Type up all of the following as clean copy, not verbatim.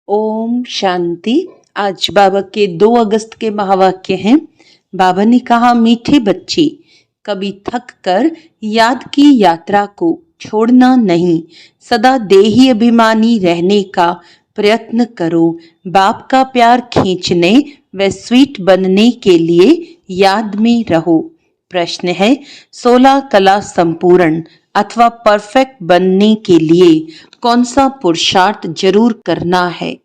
ओम शांति। आज बाबा के 2 अगस्त के महावाक्य हैं। बाबा ने कहा, मीठे बच्चे, कभी थक कर याद की यात्रा को छोड़ना नहीं, सदा देही अभिमानी रहने का प्रयत्न करो। बाप का प्यार खींचने व स्वीट बनने के लिए याद में रहो। प्रश्न है, 16 कला संपूर्ण अथवा परफेक्ट बनने के लिए कौन सा पुरुषार्थ जरूर करना है?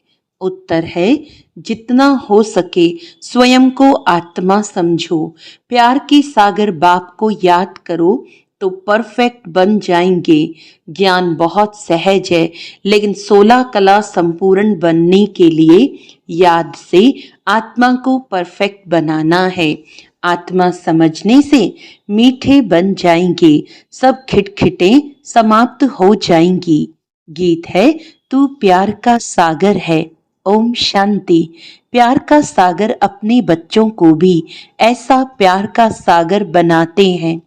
उत्तर है, जितना हो सके स्वयं को आत्मा समझो, प्यार के सागर बाप को याद करो तो परफेक्ट बन जाएंगे। ज्ञान बहुत सहज है, लेकिन 16 कला संपूर्ण बनने के लिए याद से आत्मा को परफेक्ट बनाना है। आत्मा समझने से मीठे बन जाएंगे, सब खिटखिटें समाप्त हो जाएंगी। गीत है, तू प्यार का सागर है। ओम शांति। प्यार का सागर अपने बच्चों को भी ऐसा प्यार का सागर बनाते हैं।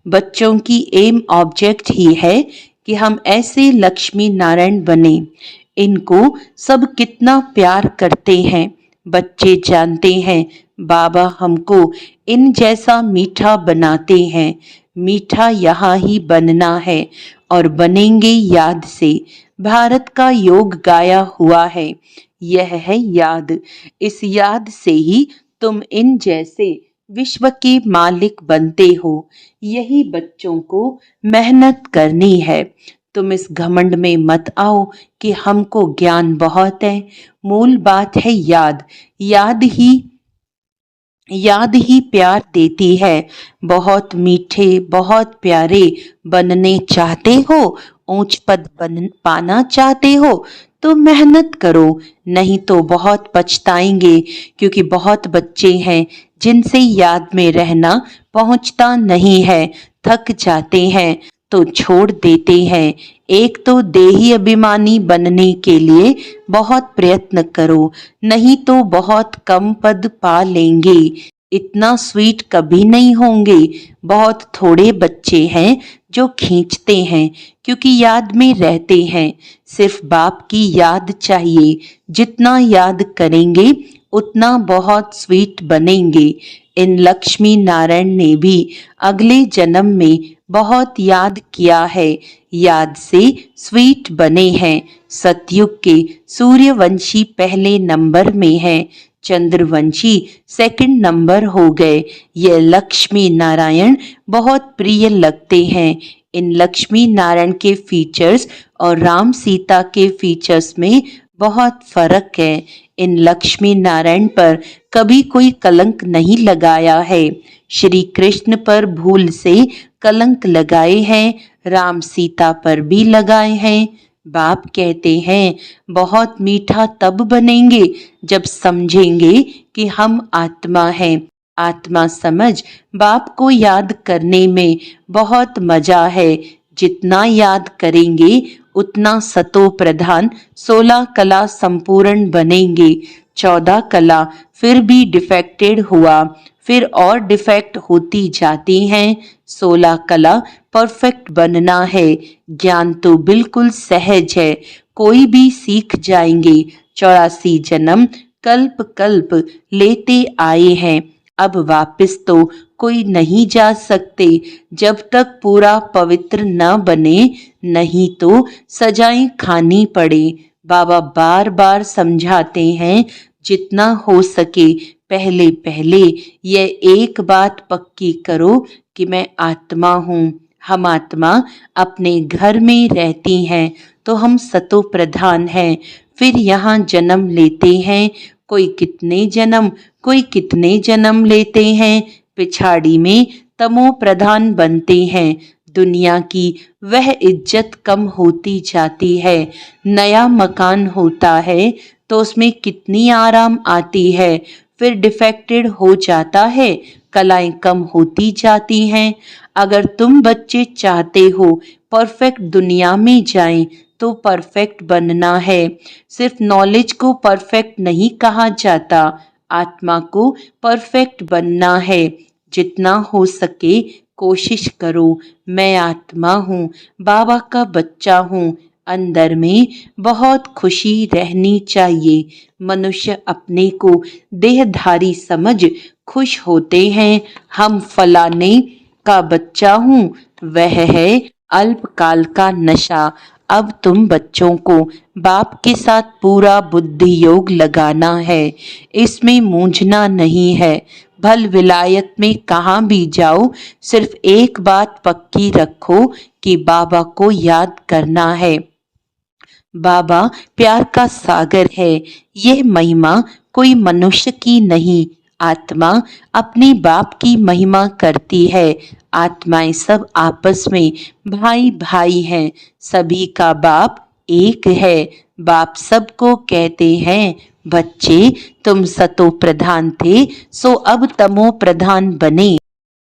बच्चों की एम ऑब्जेक्ट ही है कि हम ऐसे लक्ष्मी नारायण बने। इनको सब कितना प्यार करते हैं। बच्चे जानते हैं बाबा हमको इन जैसा मीठा बनाते हैं। मीठा यहाँ ही बनना है और बनेंगे याद से। भारत का योग गाया हुआ है, यह है याद। इस याद से ही तुम इन जैसे विश्व के मालिक बनते हो। यही बच्चों को मेहनत करनी है। तुम इस घमंड में मत आओ कि हमको ज्ञान बहुत है। मूल बात है याद। याद ही प्यार देती है। बहुत मीठे, बहुत प्यारे बनने चाहते हो, ऊंच पद पाना चाहते हो तो मेहनत करो, नहीं तो बहुत पछताएंगे। क्योंकि बहुत बच्चे हैं जिनसे याद में रहना पहुंचता नहीं है, थक जाते हैं तो छोड़ देते हैं। एक तो देही अभिमानी बनने के लिए बहुत प्रयत्न करो, नहीं तो बहुत कम पद पा लेंगे। इतना स्वीट कभी नहीं होंगे। बहुत थोड़े बच्चे हैं जो खींचते हैं क्योंकि याद में रहते हैं। सिर्फ बाप की याद चाहिए। जितना याद करेंगे उतना बहुत स्वीट बनेंगे। इन लक्ष्मी नारायण ने भी अगले जन्म में बहुत याद किया है, याद से स्वीट बने हैं। सतयुग के सूर्यवंशी पहले नंबर में है, चंद्रवंशी सेकंड नंबर हो गए। ये लक्ष्मी नारायण बहुत प्रिय लगते हैं। इन लक्ष्मी नारायण के फीचर्स और राम सीता के फीचर्स में बहुत फर्क है। इन लक्ष्मी नारायण पर कभी कोई कलंक नहीं लगाया है। श्री कृष्ण पर भूल से कलंक लगाए हैं, राम सीता पर भी लगाए हैं। बाप कहते हैं, बहुत मीठा तब बनेंगे जब समझेंगे कि हम आत्मा हैं। आत्मा समझ बाप को याद करने में बहुत मजा है। जितना याद करेंगे उतना सतो प्रधान 16 कला संपूर्ण बनेंगे। 14 कला फिर भी डिफेक्टेड हुआ, फिर और डिफेक्ट होती जाती हैं। 16 कला परफेक्ट बनना है। ज्ञान तो बिल्कुल सहज है, कोई भी सीख जाएंगे। 84 जन्म कल्प कल्प लेते आए हैं, अब वापस तो कोई नहीं जा सकते जब तक पूरा पवित्र न बने, नहीं तो सजाएं खानी पड़े। बाबा बार बार समझाते हैं, जितना हो सके पहले पहले यह एक बात पक्की करो कि मैं आत्मा हूँ। हम आत्मा अपने घर में रहती हैं तो हम सतो प्रधान हैं। फिर यहाँ जन्म लेते हैं, कोई कितने जन्म लेते हैं। पिछाड़ी में तमो प्रधान बनते हैं। दुनिया की वह इज्जत कम होती जाती है। नया मकान होता है तो उसमें कितनी आराम आती है, फिर डिफेक्टेड हो जाता है, कलाएं कम होती जाती हैं। अगर तुम बच्चे चाहते हो परफेक्ट दुनिया में जाएं तो परफेक्ट बनना है। सिर्फ नॉलेज को परफेक्ट नहीं कहा जाता, आत्मा को परफेक्ट बनना है। जितना हो सके कोशिश करो। मैं आत्मा हूँ, बाबा का बच्चा हूँ, अंदर में बहुत खुशी रहनी चाहिए। मनुष्य अपने को देहधारी समझ खुश होते हैं। हम फलाने का बच्चा हूँ, वह है अल्पकाल का नशा। अब तुम बच्चों को बाप के साथ पूरा बुद्धि योग लगाना है, इसमें मूंझना नहीं है। भल विलायत में कहाँ भी जाओ, सिर्फ एक बात पक्की रखो कि बाबा को याद करना है। बाबा प्यार का सागर है। यह महिमा कोई मनुष्य की नहीं, आत्मा अपने बाप की महिमा करती है। आत्माएं सब आपस में भाई भाई हैं। सभी का बाप एक है। बाप सबको कहते हैं, बच्चे तुम सतो प्रधान थे, सो अब तमो प्रधान बने।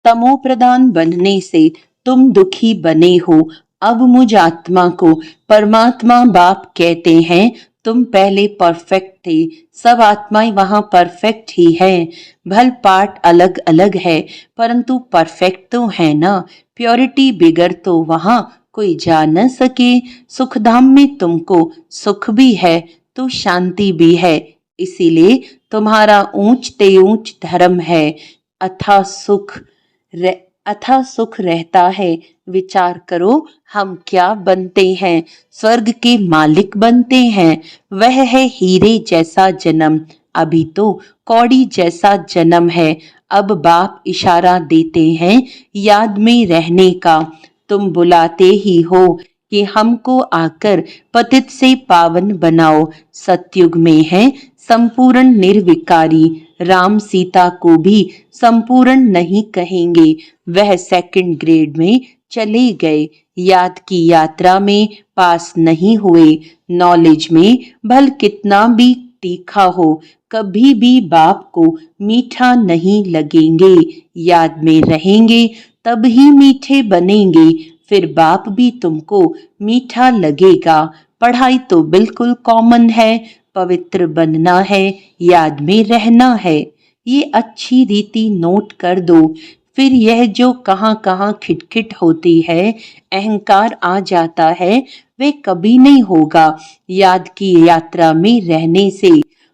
तमो प्रधान बनने से तुम दुखी बने हो। अब मुझ आत्मा को परमात्मा बाप कहते हैं। तुम पहले परफेक्ट थे, सब आत्माएं वहां परफेक्ट ही हैं। भल पार्ट अलग अलग है, परंतु परफेक्ट तो है ना। प्योरिटी बिगर तो वहां कोई जा न सके। सुखधाम में तुमको सुख भी है तो शांति भी है। इसीलिए तुम्हारा ऊंच ते ऊंच धर्म है। अथा सुख अथा सुख रहता है। विचार करो, हम क्या बनते हैं? स्वर्ग के मालिक बनते हैं। वह है हीरे जैसा जन्म, अभी तो कौड़ी जैसा जन्म है। अब बाप इशारा देते हैं याद में रहने का। तुम बुलाते ही हो कि हमको आकर पतित से पावन बनाओ। सतयुग में है संपूर्ण निर्विकारी। राम सीता को भी संपूर्ण नहीं कहेंगे, वह सेकंड ग्रेड में चले गए। याद की यात्रा में पास नहीं हुए। नॉलेज में भल कितना भी तीखा हो, कभी भी बाप को मीठा नहीं लगेंगे। याद में रहेंगे तब ही मीठे बनेंगे, फिर बाप भी तुमको मीठा लगेगा। पढ़ाई तो बिल्कुल कॉमन है, पवित्र बनना है, याद में रहना है। ये अच्छी रीति नोट कर दो। फिर यह जो कहाँ कहाँ खिटखिट होती है, अहंकार आ जाता है, वे कभी नहीं होगा याद की यात्रा में रहने से।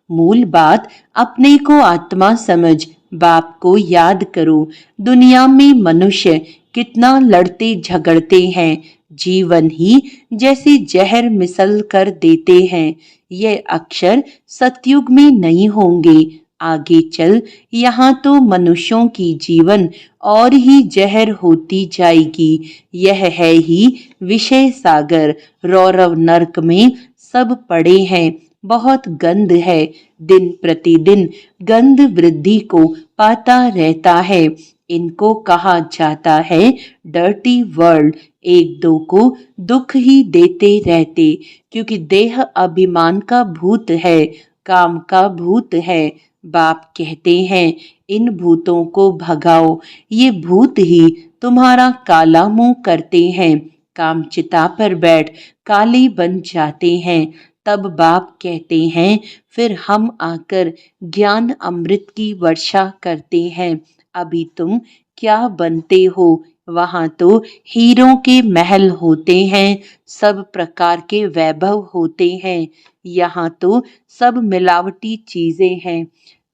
मूल बात, अपने को आत्मा समझ बाप को याद करो। दुनिया में मनुष्य कितना लड़ते झगड़ते हैं, जीवन ही जैसे जहर मिसल कर देते हैं। ये अक्षर सतयुग में नहीं होंगे। आगे चल यहाँ तो मनुष्यों की जीवन और ही जहर होती जाएगी। यह है ही विषय सागर। रौरव नरक में सब पड़े हैं, बहुत गंध है। दिन प्रतिदिन गंध वृद्धि को पाता रहता है। इनको कहा जाता है डर्टी वर्ल्ड। एक दो को दुख ही देते रहते, क्योंकि देह अभिमान का भूत है, काम का भूत है। बाप कहते हैं इन भूतों को भगाओ। ये भूत ही तुम्हारा काला मुंह करते हैं। काम चिता पर बैठ काले बन जाते हैं। तब बाप कहते हैं फिर हम आकर ज्ञान अमृत की वर्षा करते हैं। अभी तुम क्या बनते हो? वहां तो हीरों के महल होते हैं, सब प्रकार के वैभव होते हैं। यहाँ तो सब मिलावटी चीजें हैं।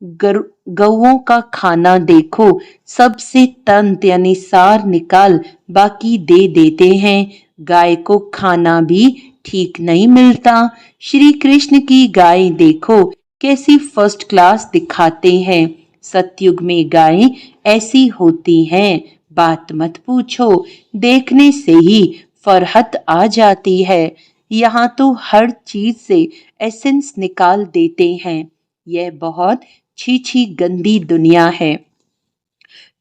गौओं का खाना देखो, सबसे तंत यानी सार निकाल बाकी दे देते हैं। गाय को खाना भी ठीक नहीं मिलता। श्री कृष्ण की गाय देखो कैसी फर्स्ट क्लास दिखाते हैं। सतयुग में गायें ऐसी होती हैं, बात मत पूछो, देखने से ही फरहत आ जाती है। यहाँ तो हर चीज से एसेंस निकाल देते हैं। यह बहुत छी गंदी दुनिया है,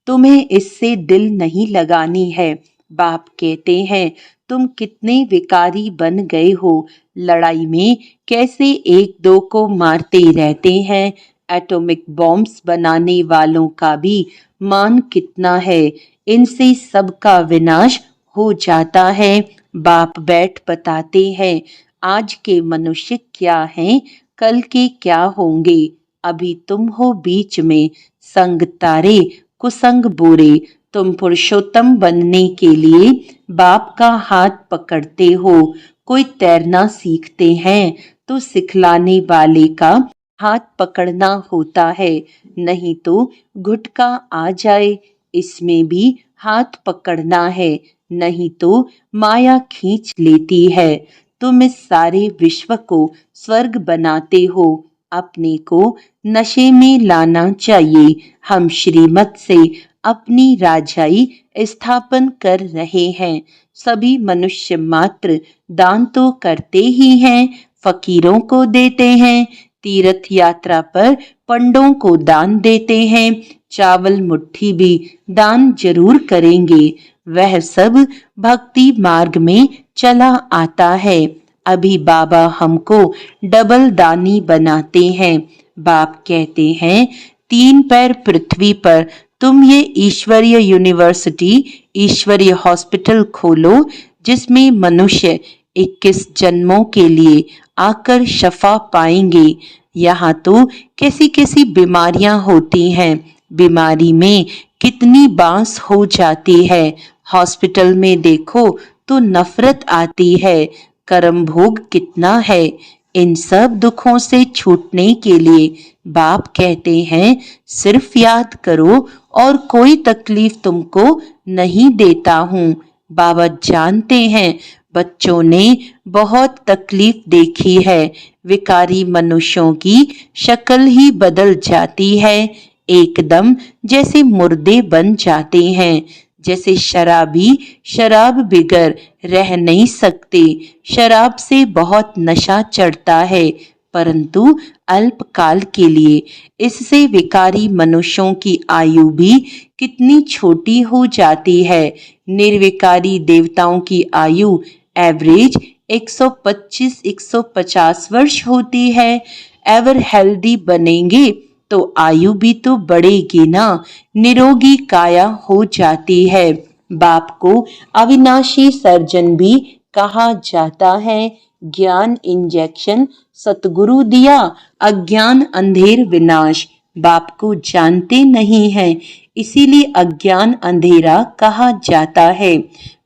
तुम्हें इससे दिल नहीं लगानी है। बाप कहते हैं तुम कितने विकारी बन गए हो। लड़ाई में कैसे एक दो को मारते रहते हैं। एटॉमिक बॉम्ब्स बनाने वालों का भी मान कितना है। इनसे सबका विनाश हो जाता है। बाप बैठ बताते हैं आज के मनुष्य क्या हैं, कल के क्या होंगे। अभी तुम हो बीच में, संग तारे कुसंग बुरे। तुम पुरुषोत्तम बनने के लिए बाप का हाथ पकड़ते हो। कोई तैरना सीखते हैं तो सिखलाने वाले का हाथ पकड़ना होता है, नहीं तो घुटका आ जाए इसमें भी हाथ पकड़ना है, नहीं तो माया खींच लेती है। तुम इस सारे विश्व को स्वर्ग बनाते हो, अपने को नशे में लाना चाहिए। हम श्रीमत से अपनी राजाई स्थापन कर रहे हैं। सभी मनुष्य मात्र दान तो करते ही हैं, फकीरों को देते हैं, तीर्थ यात्रा पर पंडों को दान देते हैं, चावल मुट्ठी भी दान जरूर करेंगे। वह सब भक्ति मार्ग में चला आता है। अभी बाबा हमको डबल दानी बनाते हैं। बाप कहते हैं 3 पैर पृथ्वी पर तुम ये ईश्वरीय यूनिवर्सिटी, ईश्वरीय हॉस्पिटल खोलो जिसमें मनुष्य 21 जन्मों के लिए आकर शफा पाएंगे। यहाँ तो कैसी कैसी बीमारियां होती हैं, बीमारी में कितनी बांस हो जाती है। हॉस्पिटल में देखो तो नफरत आती है, कर्म भोग कितना है। इन सब दुखों से छूटने के लिए बाप कहते हैं सिर्फ याद करो और कोई तकलीफ तुमको नहीं देता हूँ। बाबा जानते हैं बच्चों ने बहुत तकलीफ देखी है। विकारी मनुष्यों की शक्ल ही बदल जाती है, एकदम जैसे मुर्दे बन जाते हैं। जैसे शराबी शराब बिगर रह नहीं सकते। शराब से बहुत नशा चढ़ता है, परंतु अल्पकाल के लिए। इससे विकारी मनुष्यों की आयु भी कितनी छोटी हो जाती है। निर्विकारी देवताओं की आयु एवरेज 125-150 वर्ष होती है। एवर हेल्दी बनेंगे तो आयु भी तो बढ़ेगी ना, निरोगी काया हो जाती है। बाप को अविनाशी सर्जन भी कहा जाता है। ज्ञान इंजेक्शन सतगुरु दिया, अज्ञान अंधेर विनाश। बाप को जानते नहीं हैं, इसीलिए अज्ञान अंधेरा कहा जाता है।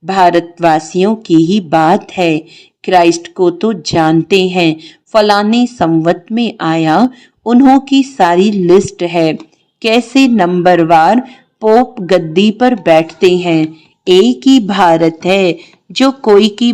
भारतवासियों की ही बात है, क्राइस्ट को तो जानते हैं, फलाने संवत में आया, उन्हों की सारी लिस्ट है। कैसे नंबरवार पोप गद्दी पर बैठते हैं। एक ही भारत है जो कोई की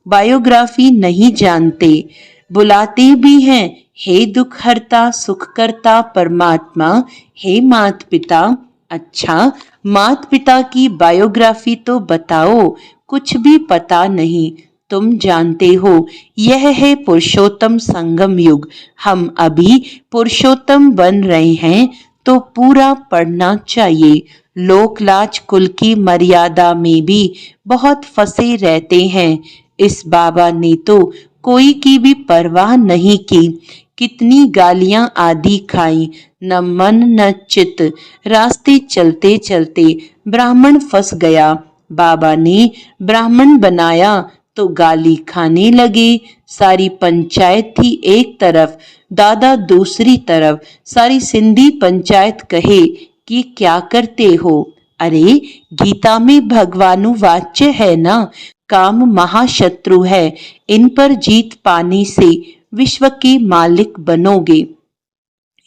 बायोग्राफी नहीं जानते। बुलाते भी हैं हे दुख हरता सुख करता परमात्मा, हे मात पिता। अच्छा, मात पिता की बायोग्राफी तो बताओ, कुछ भी पता नहीं। तुम जानते हो यह है पुरुषोत्तम संगम युग। हम अभी पुरुषोत्तम बन रहे हैं तो पूरा पढ़ना चाहिए। लोक लाज कुल की मर्यादा में भी बहुत फंसे रहते हैं। इस बाबा ने तो कोई की भी परवाह नहीं की। कितनी गालियां आदि खाई, न मन न चित। रास्ते चलते चलते ब्राह्मण फंस गया। बाबा ने ब्राह्मण बनाया तो गाली खाने लगे। सारी पंचायत थी एक तरफ, दादा दूसरी तरफ। सारी सिंधी पंचायत कहे कि क्या करते हो। अरे गीता में भगवानुवाच्य है ना, काम महाशत्रु है, इन पर जीत पाने से विश्व के मालिक बनोगे।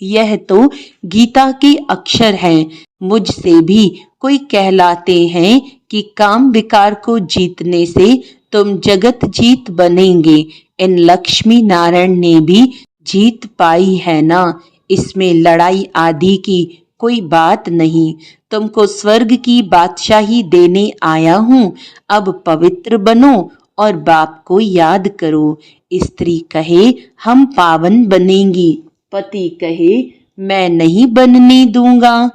यह तो गीता के अक्षर हैं। मुझसे भी कोई कहलाते हैं कि काम विकार को जीतने से तुम जगत जीत बनेंगे। इन लक्ष्मी नारायण ने भी जीत पाई है ना, इसमें लड़ाई आदि की कोई बात नहीं। तुमको स्वर्ग की बादशाही देने आया हूँ। अब पवित्र बनो और बाप को याद करो। स्त्री कहे हम पावन बनेंगी, पति कहे मैं नहीं बनने दूंगा,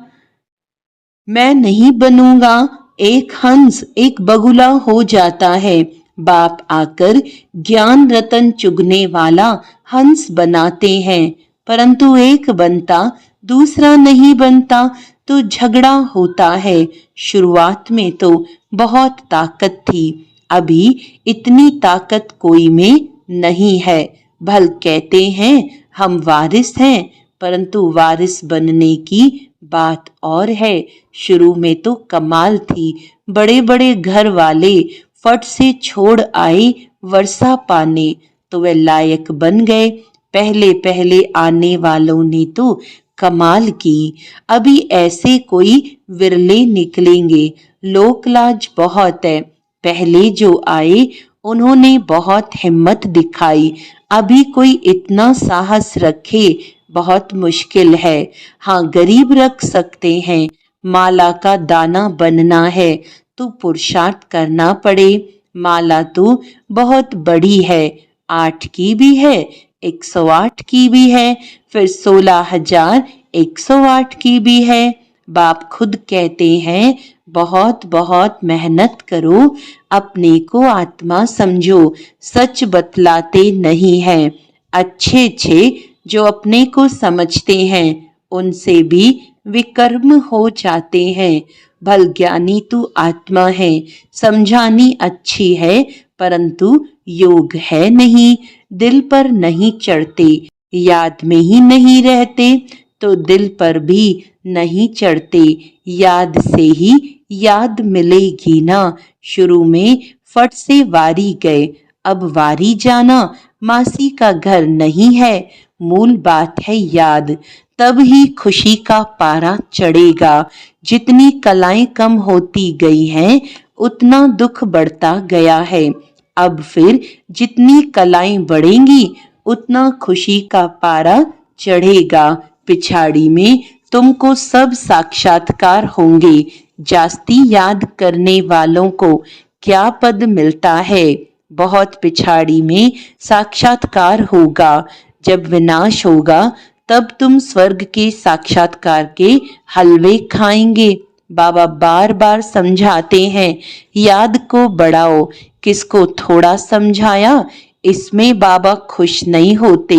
मैं नहीं बनूंगा। एक हंस एक बगुला हो जाता है। बाप आकर ज्ञान रतन चुगने वाला हंस बनाते हैं, परंतु एक बनता दूसरा नहीं बनता तो झगड़ा होता है। शुरुआत में तो बहुत ताकत थी, अभी इतनी ताकत कोई में नहीं है। भल कहते हैं हम वारिस हैं, परंतु वारिस बनने की बात और है। शुरू में तो कमाल थी, बड़े बड़े घर वाले फट से छोड़ आए वर्षा पाने, तो वे लायक बन गए। पहले पहले आने वालों ने तो कमाल की, अभी ऐसे कोई विरले निकलेंगे। लोकलाज बहुत है। पहले जो आए उन्होंने बहुत हिम्मत दिखाई, अभी कोई इतना साहस रखे बहुत मुश्किल है। हाँ, गरीब रख सकते हैं। माला का दाना बनना है तो पुरुषार्थ करना पड़े। माला तो बहुत बड़ी है, 8 की भी है, 108 की भी है, फिर 16,108 की भी है। बाप खुद कहते हैं बहुत बहुत मेहनत करो, अपने को आत्मा समझो, सच बतलाते नहीं हैं। अच्छे अच्छे जो अपने को समझते हैं उनसे भी विकर्म हो जाते हैं। भलज्ञानी तू आत्मा है, समझानी अच्छी है, परंतु योग है नहीं, दिल पर नहीं चढ़ते, याद में ही नहीं रहते तो दिल पर भी नहीं चढ़ते। याद से ही याद मिलेगी ना। शुरू में फट से वारी गए, अब वारी जाना मासी का घर नहीं है। मूल बात है याद, तब ही खुशी का पारा चढ़ेगा। जितनी कलाएं कम होती गई हैं उतना दुख बढ़ता गया है। अब फिर जितनी कलाएं बढ़ेंगी उतना खुशी का पारा चढ़ेगा। पिछाड़ी में तुमको सब साक्षात्कार होंगे। जास्ती याद करने वालों को क्या पद मिलता है? बहुत पिछाड़ी में साक्षात्कार होगा। जब विनाश होगा तब तुम स्वर्ग के साक्षात्कार के हलवे खाएंगे। बाबा बार बार समझाते हैं याद को बढ़ाओ। किसको थोड़ा समझाया, इसमें बाबा खुश नहीं होते।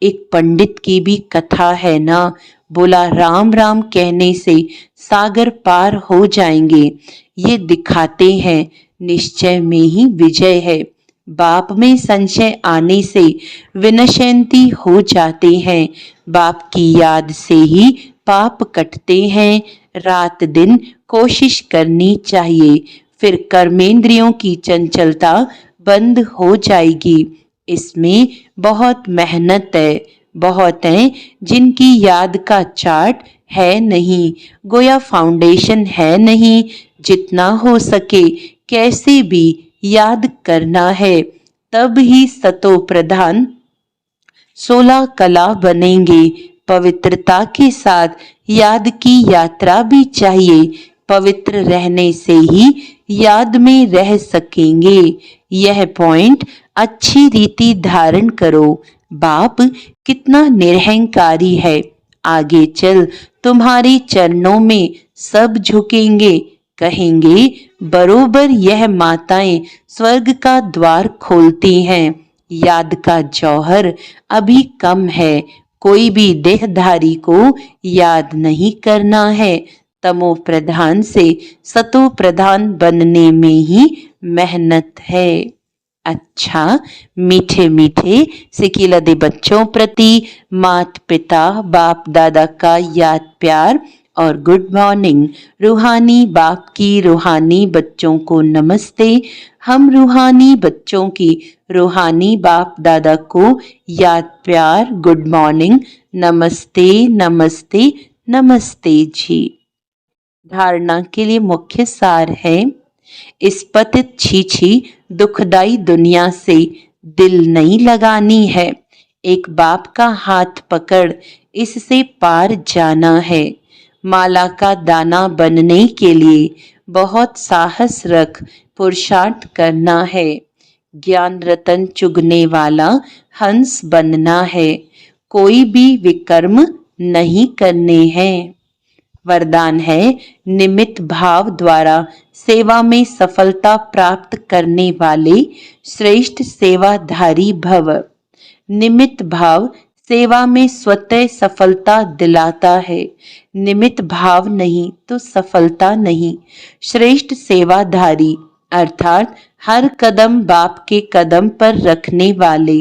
एक पंडित की भी कथा है ना, बोला राम राम कहने से सागर पार हो जाएंगे। ये दिखाते हैं निश्चय में ही विजय है। बाप में संशय आने से विनशंती हो जाते हैं। बाप की याद से ही पाप कटते हैं। रात दिन कोशिश करनी चाहिए, फिर कर्मेंद्रियों की चंचलता बंद हो जाएगी। इसमें बहुत मेहनत है। बहुत हैं जिनकी याद का चार्ट है नहीं, गोया फाउंडेशन है नहीं। जितना हो सके कैसे भी याद करना है, तब ही सतो प्रधान 16 कला बनेंगे। पवित्रता के साथ याद की यात्रा भी चाहिए। पवित्र रहने से ही याद में रह सकेंगे। यह पॉइंट अच्छी रीति धारण करो। बाप कितना निरहंकारी है। आगे चल तुम्हारे चरणों में सब झुकेंगे, कहेंगे बरोबर यह माताएं स्वर्ग का द्वार खोलती हैं। याद का जौहर अभी कम है। कोई भी देहधारी को याद नहीं करना है। तमो प्रधान से सतो प्रधान बनने में ही मेहनत है। अच्छा, मीठे मीठे सिकीला दे बच्चों प्रति माता पिता बाप दादा का याद प्यार और गुड मॉर्निंग। रूहानी बाप की रूहानी बच्चों को नमस्ते। हम रूहानी बच्चों की रूहानी बाप दादा को याद प्यार, गुड मॉर्निंग, नमस्ते नमस्ते नमस्ते जी। धारणा के लिए मुख्य सार है, इस पतित छीछी दुखदाई दुनिया से दिल नहीं लगानी है। एक बाप का हाथ पकड़ इससे पार जाना है। माला का दाना बनने के लिए बहुत साहस रख पुरुषार्थ करना है। ज्ञान रतन चुगने वाला हंस बनना है। कोई भी विकर्म नहीं करने हैं। वरदान है, निमित्त भाव द्वारा सेवा में सफलता प्राप्त करने वाले श्रेष्ठ सेवाधारी भव। निमित्त भाव सेवा में स्वतः सफलता दिलाता है। निमित्त भाव नहीं तो सफलता नहीं। श्रेष्ठ सेवाधारी अर्थात हर कदम बाप के कदम पर रखने वाले,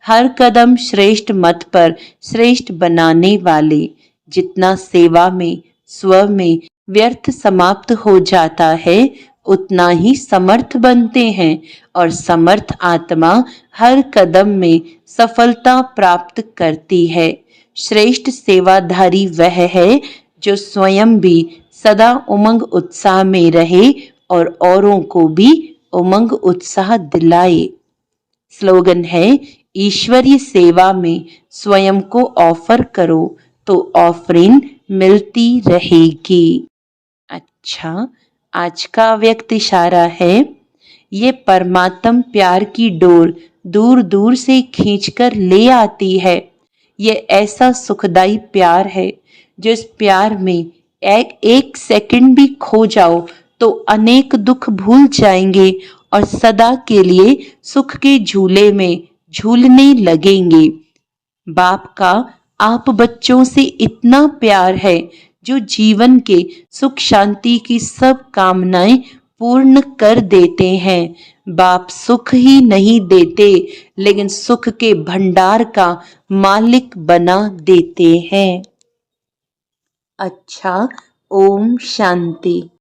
हर कदम श्रेष्ठ मत पर श्रेष्ठ बनाने वाले। जितना सेवा में, स्व में व्यर्थ समाप्त हो जाता है, उतना ही समर्थ बनते हैं और समर्थ आत्मा हर कदम में सफलता प्राप्त करती है। श्रेष्ठ सेवाधारी वह है जो स्वयं भी सदा उमंग उत्साह में रहे और औरों को भी उमंग उत्साह दिलाए। स्लोगन है, ईश्वरीय सेवा में स्वयं को ऑफर करो तो ऑफरिंग मिलती रहेगी। अच्छा, आज का व्यक्त इशारा है, ये परमात्म प्यार की डोर दूर दूर से खींचकर ले आती है। ये ऐसा सुखदाई प्यार है जो इस प्यार में एक सेकंड भी खो जाओ तो अनेक दुख भूल जाएंगे और सदा के लिए सुख के झूले में झूलने लगेंगे। बाप का आप बच्चों से इतना प्यार है जो जीवन के सुख शांति की सब कामनाएं पूर्ण कर देते हैं। बाप सुख ही नहीं देते, लेकिन सुख के भंडार का मालिक बना देते हैं। अच्छा, ओम शांति।